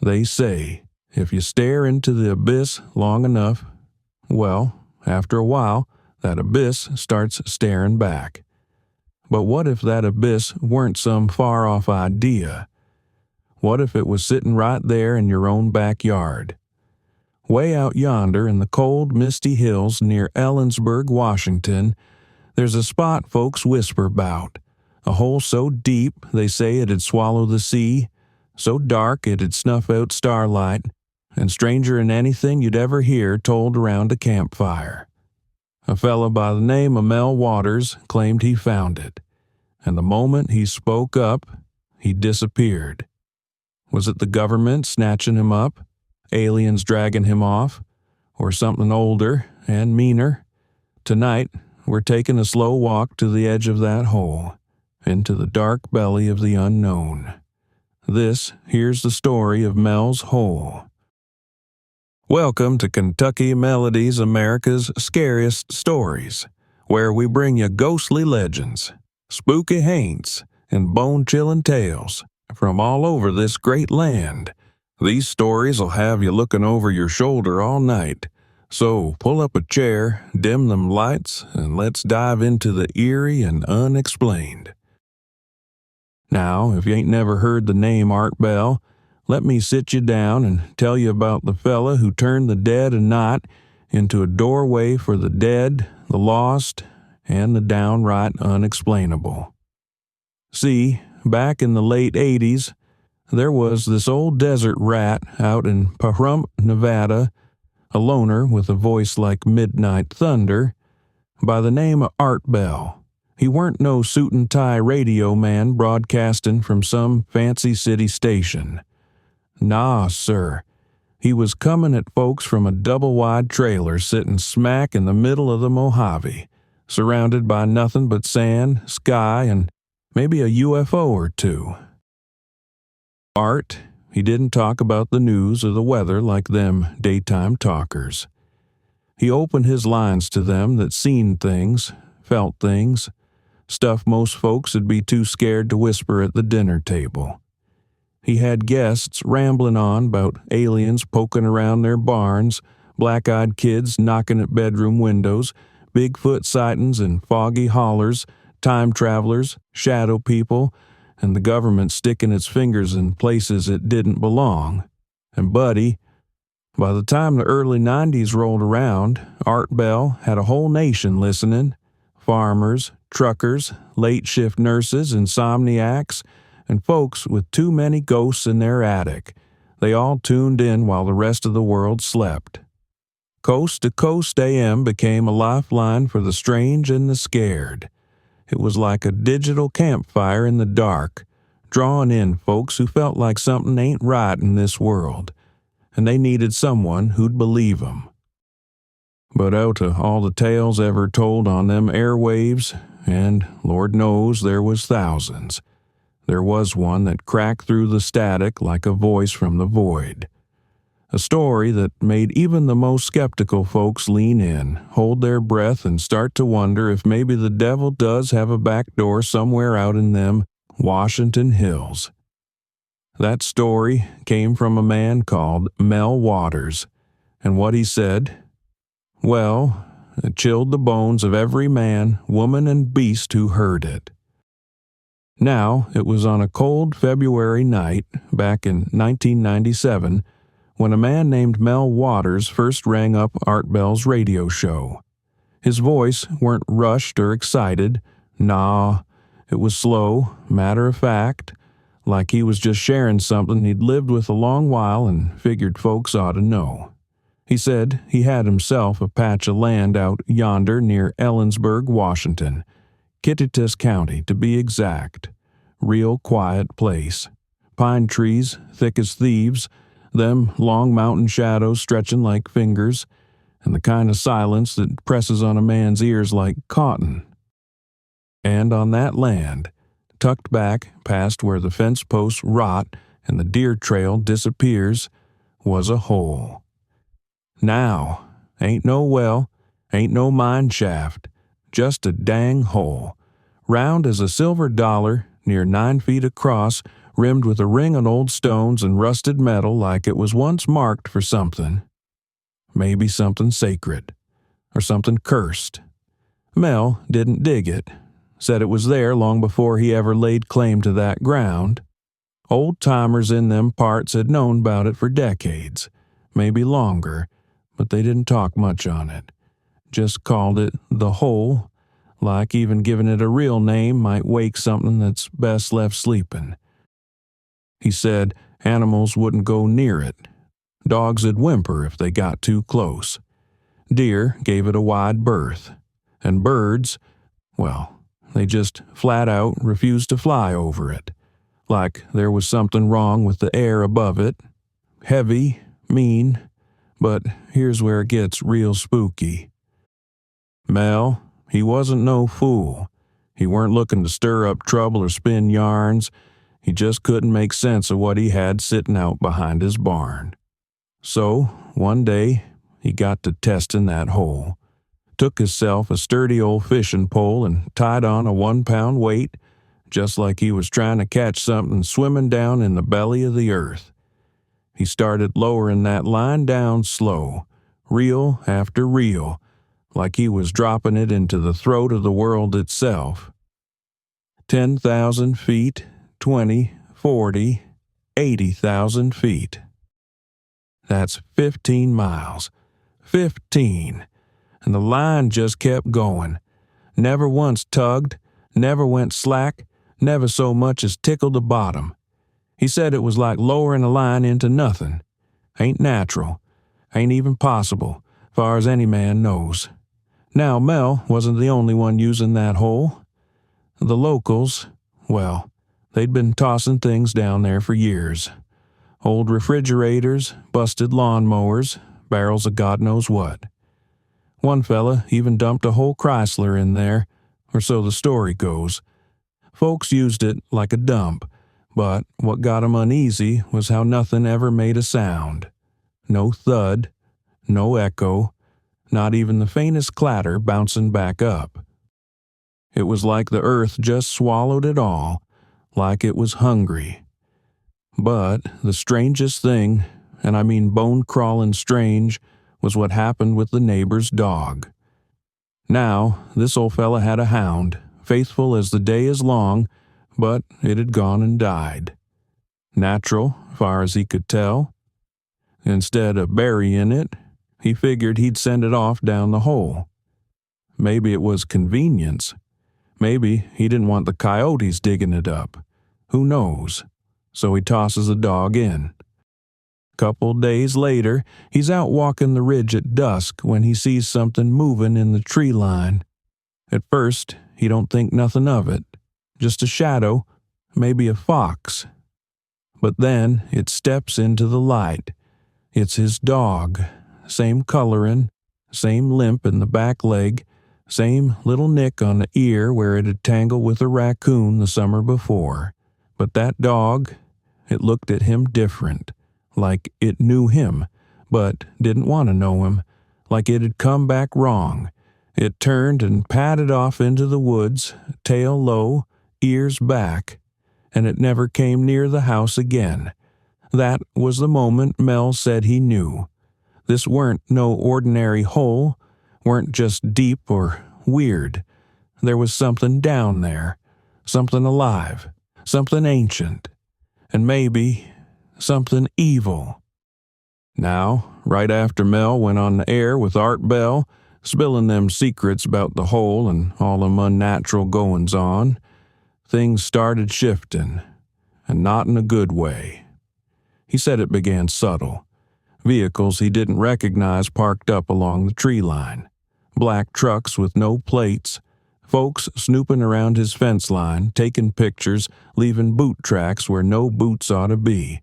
They say if you stare into the abyss long enough, well, after a while, that abyss starts staring back. But what if that abyss weren't some far-off idea? What if it was sitting right there in your own backyard? Way out yonder in the cold, misty hills near Ellensburg, Washington, there's a spot folks whisper about. A hole so deep they say it'd swallow the sea, so dark it'd snuff out starlight, and stranger than anything you'd ever hear told around a campfire. A fellow by the name of Mel Waters claimed he found it, and the moment he spoke up, he disappeared. Was it the government snatching him up, aliens dragging him off, or something older and meaner? Tonight, we're taking a slow walk to the edge of that hole, into the dark belly of the unknown. Here's the story of Mel's Hole. Welcome to Kentucky Melodies, America's Scariest Stories, where we bring you ghostly legends, spooky haints, and bone-chilling tales from all over this great land. These stories will have you looking over your shoulder all night. So pull up a chair, dim them lights, and let's dive into the eerie and unexplained. Now, if you ain't never heard the name Art Bell, let me sit you down and tell you about the fella who turned the dead of night into a doorway for the dead, the lost, and the downright unexplainable. See, back in the late 80s, there was this old desert rat out in Pahrump, Nevada, a loner with a voice like midnight thunder, by the name of Art Bell. He weren't no suit-and-tie radio man broadcasting from some fancy city station. Nah, sir. He was coming at folks from a double-wide trailer sitting smack in the middle of the Mojave, surrounded by nothing but sand, sky, and maybe a UFO or two. Art, he didn't talk about the news or the weather like them daytime talkers. He opened his lines to them that seen things, felt things, stuff most folks would be too scared to whisper at the dinner table. He had guests rambling on about aliens poking around their barns, black-eyed kids knocking at bedroom windows, Bigfoot sightings in foggy hollers, time travelers, shadow people, and the government sticking its fingers in places it didn't belong. And buddy, by the time the early 90s rolled around, Art Bell had a whole nation listening. Farmers, truckers, late-shift nurses, insomniacs, and folks with too many ghosts in their attic. They all tuned in while the rest of the world slept. Coast to Coast AM became a lifeline for the strange and the scared. It was like a digital campfire in the dark, drawing in folks who felt like something ain't right in this world, and they needed someone who'd believe 'em. But out of all the tales ever told on them airwaves, and Lord knows there was thousands, there was one that cracked through the static like a voice from the void. A story that made even the most skeptical folks lean in, hold their breath, and start to wonder if maybe the devil does have a back door somewhere out in them Washington hills. That story came from a man called Mel Waters, and what he said, well, it chilled the bones of every man, woman, and beast who heard it. Now, it was on a cold February night, back in 1997, when a man named Mel Waters first rang up Art Bell's radio show. His voice weren't rushed or excited. Nah, it was slow, matter-of-fact, like he was just sharing something he'd lived with a long while and figured folks ought to know. He said he had himself a patch of land out yonder near Ellensburg, Washington, Kittitas County, to be exact. Real quiet place. Pine trees, thick as thieves, them long mountain shadows stretching like fingers, and the kind of silence that presses on a man's ears like cotton. And on that land, tucked back past where the fence posts rot and the deer trail disappears, was a hole. Now, ain't no well, ain't no mine shaft, just a dang hole, round as a silver dollar, near 9 feet across, rimmed with a ring of old stones and rusted metal like it was once marked for something. Maybe something sacred, or something cursed. Mel didn't dig it, said it was there long before he ever laid claim to that ground. Old-timers in them parts had known about it for decades, maybe longer, but they didn't talk much on it. Just called it the hole, like even giving it a real name might wake something that's best left sleeping. He said animals wouldn't go near it. Dogs would whimper if they got too close. Deer gave it a wide berth. And birds, well, they just flat out refused to fly over it. Like there was something wrong with the air above it. Heavy, mean, but here's where it gets real spooky. Mel, he wasn't no fool. He weren't looking to stir up trouble or spin yarns. He just couldn't make sense of what he had sitting out behind his barn. So, one day, he got to testing that hole. Took himself a sturdy old fishing pole and tied on a 1-pound weight, just like he was trying to catch something swimming down in the belly of the earth. He started lowering that line down slow, reel after reel, like he was dropping it into the throat of the world itself. 10,000 feet, 20, 40, 80,000 feet. That's 15 miles. 15! And the line just kept going. Never once tugged, never went slack, never so much as tickled the bottom. He said it was like lowering a line into nothing. Ain't natural. Ain't even possible, far as any man knows. Now, Mel wasn't the only one using that hole. The locals, well, they'd been tossing things down there for years. Old refrigerators, busted lawnmowers, barrels of God knows what. One fella even dumped a whole Chrysler in there, or so the story goes. Folks used it like a dump, but what got 'em uneasy was how nothing ever made a sound. No thud, no echo, not even the faintest clatter bouncing back up. It was like the earth just swallowed it all, like it was hungry. But the strangest thing, and I mean bone-crawling strange, was what happened with the neighbor's dog. Now, this old fella had a hound, faithful as the day is long, but it had gone and died. Natural, far as he could tell. Instead of burying it, he figured he'd send it off down the hole. Maybe it was convenience. Maybe he didn't want the coyotes digging it up. Who knows? So he tosses the dog in. Couple days later, he's out walking the ridge at dusk when he sees something moving in the tree line. At first, he don't think nothing of it. Just a shadow, maybe a fox. But then it steps into the light. It's his dog. Same coloring, same limp in the back leg, same little nick on the ear where it had tangled with a raccoon the summer before. But that dog, it looked at him different. Like it knew him, but didn't want to know him, like it had come back wrong. It turned and padded off into the woods, tail low, ears back, and it never came near the house again. That was the moment Mel said he knew. This weren't no ordinary hole, weren't just deep or weird. There was something down there, something alive, something ancient, and maybe something evil. Now, right after Mel went on the air with Art Bell, spilling them secrets about the hole and all them unnatural goings-on, things started shifting, and not in a good way. He said it began subtle. Vehicles he didn't recognize parked up along the tree line. Black trucks with no plates. Folks snooping around his fence line, taking pictures, leaving boot tracks where no boots ought to be.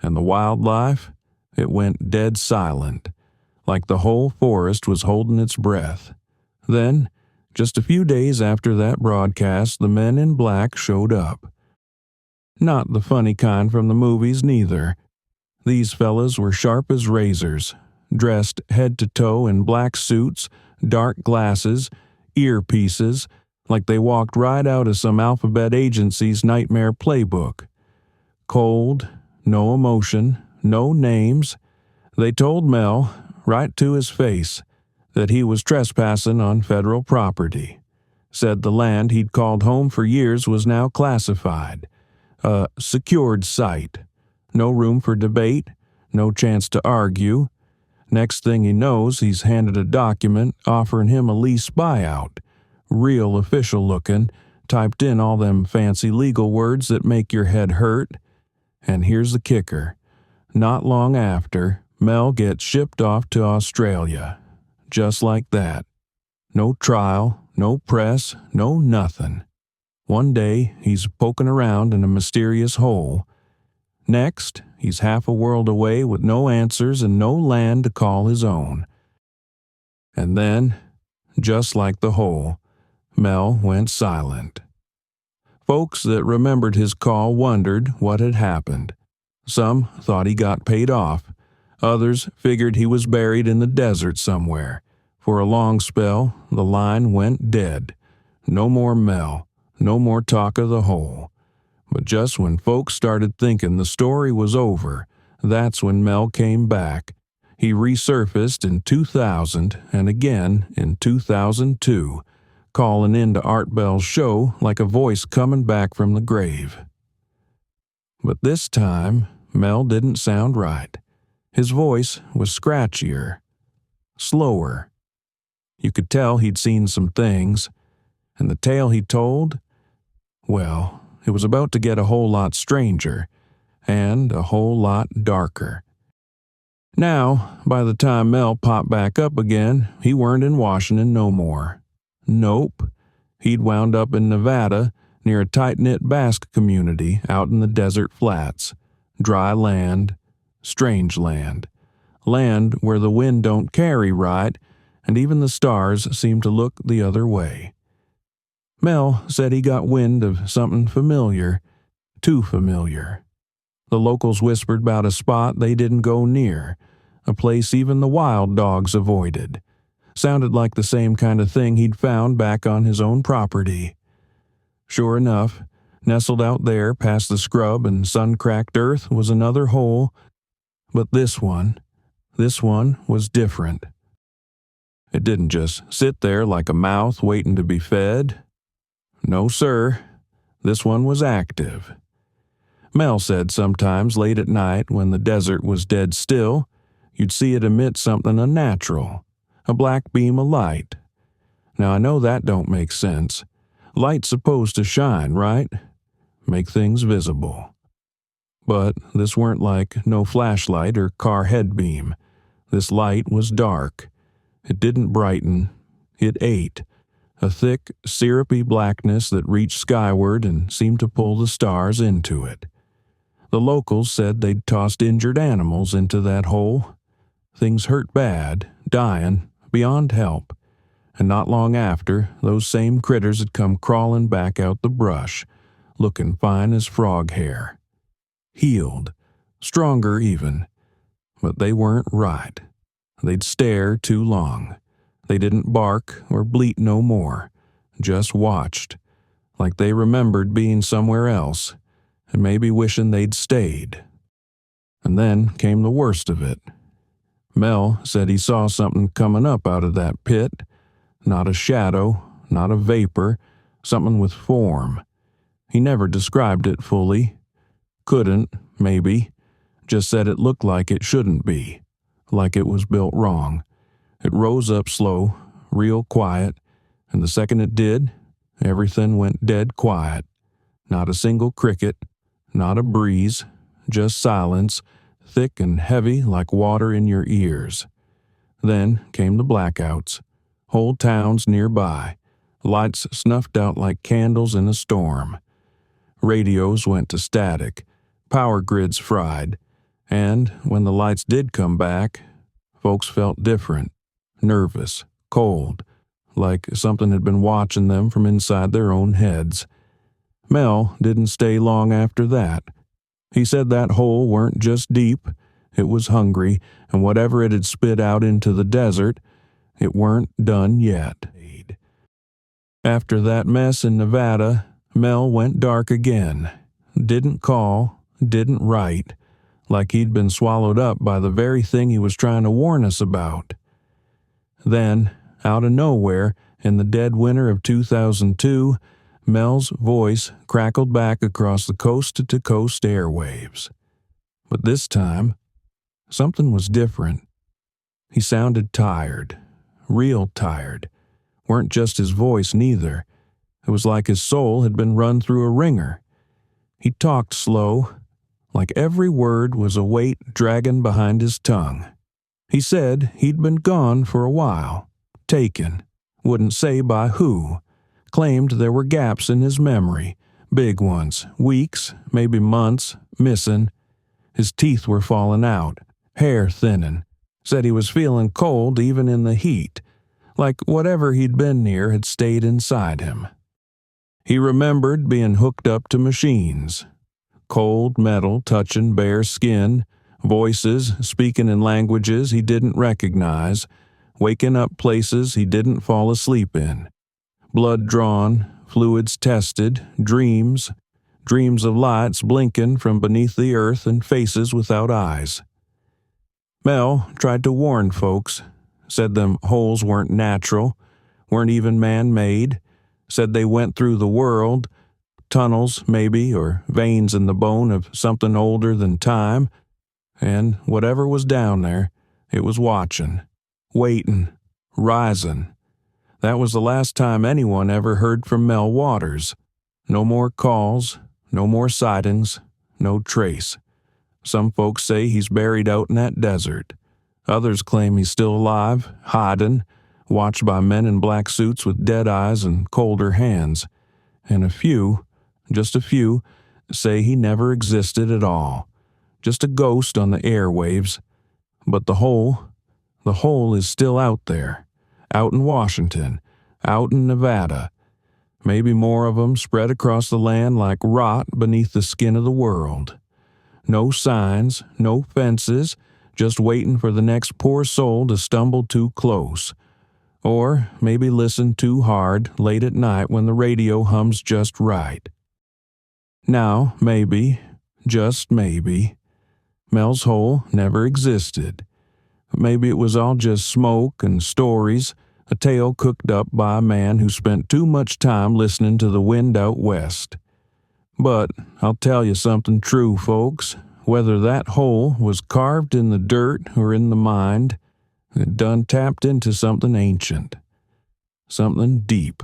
And the wildlife, it went dead silent, like the whole forest was holding its breath. Then, just a few days after that broadcast, the men in black showed up. Not the funny kind from the movies, neither. These fellas were sharp as razors, dressed head to toe in black suits, dark glasses, earpieces, like they walked right out of some alphabet agency's nightmare playbook. Cold, no emotion, no names. They told Mel, right to his face, that he was trespassing on federal property. Said the land he'd called home for years was now classified. A secured site. No room for debate, no chance to argue. Next thing he knows, he's handed a document offering him a lease buyout. Real official looking, typed in all them fancy legal words that make your head hurt. And here's the kicker. Not long after, Mel gets shipped off to Australia. Just like that. No trial, no press, no nothing. One day, he's poking around in a mysterious hole. Next, he's half a world away with no answers and no land to call his own. And then, just like the hole, Mel went silent. Folks that remembered his call wondered what had happened. Some thought he got paid off. Others figured he was buried in the desert somewhere. For a long spell, the line went dead. No more Mel, no more talk of the hole. But just when folks started thinking the story was over, that's when Mel came back. He resurfaced in 2000 and again in 2002, calling into Art Bell's show like a voice coming back from the grave. But this time, Mel didn't sound right. His voice was scratchier, slower. You could tell he'd seen some things, and the tale he told, well, it was about to get a whole lot stranger, and a whole lot darker. Now, by the time Mel popped back up again, he weren't in Washington no more. Nope. He'd wound up in Nevada, near a tight-knit Basque community out in the desert flats. Dry land, strange land. Land where the wind don't carry right, and even the stars seem to look the other way. Mel said he got wind of something familiar, too familiar. The locals whispered about a spot they didn't go near, a place even the wild dogs avoided. Sounded like the same kind of thing he'd found back on his own property. Sure enough, nestled out there past the scrub and sun-cracked earth was another hole, but this one was different. It didn't just sit there like a mouth waiting to be fed. No, sir. This one was active. Mel said sometimes late at night when the desert was dead still, you'd see it emit something unnatural, a black beam of light. Now I know that don't make sense. Light's supposed to shine, right? Make things visible. But this weren't like no flashlight or car head beam. This light was dark. It didn't brighten. It ate. A thick, syrupy blackness that reached skyward and seemed to pull the stars into it. The locals said they'd tossed injured animals into that hole. Things hurt bad, dying, beyond help. And not long after, those same critters had come crawling back out the brush, looking fine as frog hair. Healed, stronger even. But they weren't right. They'd stare too long. They didn't bark or bleat no more, just watched, like they remembered being somewhere else, and maybe wishing they'd stayed. And then came the worst of it. Mel said he saw something coming up out of that pit, not a shadow, not a vapor, something with form. He never described it fully. Couldn't, maybe, just said it looked like it shouldn't be, like it was built wrong. It rose up slow, real quiet, and the second it did, everything went dead quiet. Not a single cricket, not a breeze, just silence, thick and heavy like water in your ears. Then came the blackouts. Whole towns nearby, lights snuffed out like candles in a storm. Radios went to static, power grids fried, and when the lights did come back, folks felt different. Nervous, cold, like something had been watching them from inside their own heads. Mel didn't stay long after that. He said that hole weren't just deep, it was hungry, and whatever it had spit out into the desert, it weren't done yet. After that mess in Nevada, Mel went dark again. Didn't call, didn't right, like he'd been swallowed up by the very thing he was trying to warn us about. Then, out of nowhere, in the dead winter of 2002, Mel's voice crackled back across the coast-to-coast airwaves. But this time, something was different. He sounded tired, real tired. Weren't just his voice, neither. It was like his soul had been run through a wringer. He talked slow, like every word was a weight dragging behind his tongue. He said he'd been gone for a while, taken, wouldn't say by who, claimed there were gaps in his memory, big ones, weeks, maybe months, missing. His teeth were falling out, hair thinning. Said he was feeling cold even in the heat, like whatever he'd been near had stayed inside him. He remembered being hooked up to machines. Cold metal touching bare skin, voices speaking in languages he didn't recognize, waking up places he didn't fall asleep in. Blood drawn, fluids tested, dreams of lights blinking from beneath the earth and faces without eyes. Mel tried to warn folks, said them holes weren't natural, weren't even man-made, said they went through the world, tunnels maybe, or veins in the bone of something older than time, and whatever was down there, it was watching, waiting, rising. That was the last time anyone ever heard from Mel Waters. No more calls, no more sightings, no trace. Some folks say he's buried out in that desert. Others claim he's still alive, hiding, watched by men in black suits with dead eyes and colder hands. And a few, just a few, say he never existed at all. Just a ghost on the airwaves. But the hole is still out there. Out in Washington, out in Nevada. Maybe more of them spread across the land like rot beneath the skin of the world. No signs, no fences, just waiting for the next poor soul to stumble too close. Or maybe listen too hard late at night when the radio hums just right. Now, maybe, just maybe, Mel's hole never existed. Maybe it was all just smoke and stories, a tale cooked up by a man who spent too much time listening to the wind out west. But I'll tell you something true, folks. Whether that hole was carved in the dirt or in the mind, it done tapped into something ancient, something deep,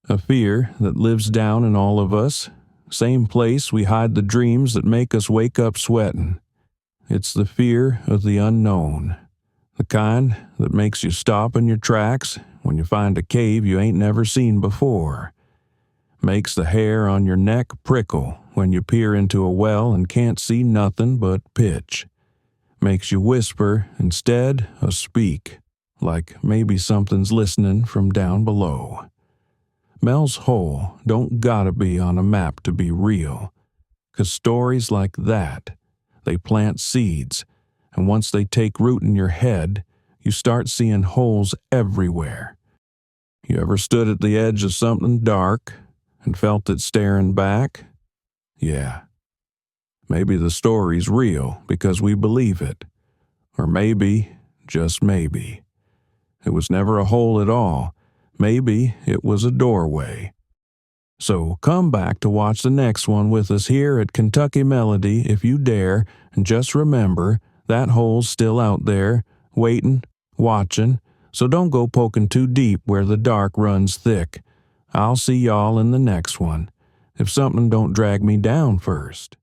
a fear that lives down in all of us, same place we hide the dreams that make us wake up sweating. It's the fear of the unknown, the kind that makes you stop in your tracks when you find a cave you ain't never seen before. Makes the hair on your neck prickle when you peer into a well and can't see nothing but pitch. Makes you whisper instead of speak, like maybe something's listening from down below. Mel's hole don't gotta be on a map to be real, 'cause stories like that, they plant seeds, and once they take root in your head, you start seeing holes everywhere. You ever stood at the edge of something dark and felt it staring back? Yeah. Maybe the story's real because we believe it. Or maybe, just maybe, it was never a hole at all. Maybe it was a doorway. So come back to watch the next one with us here at Kentucky Melody if you dare, and just remember, that hole's still out there, waiting, watching, so don't go poking too deep where the dark runs thick. I'll see y'all in the next one, if something don't drag me down first.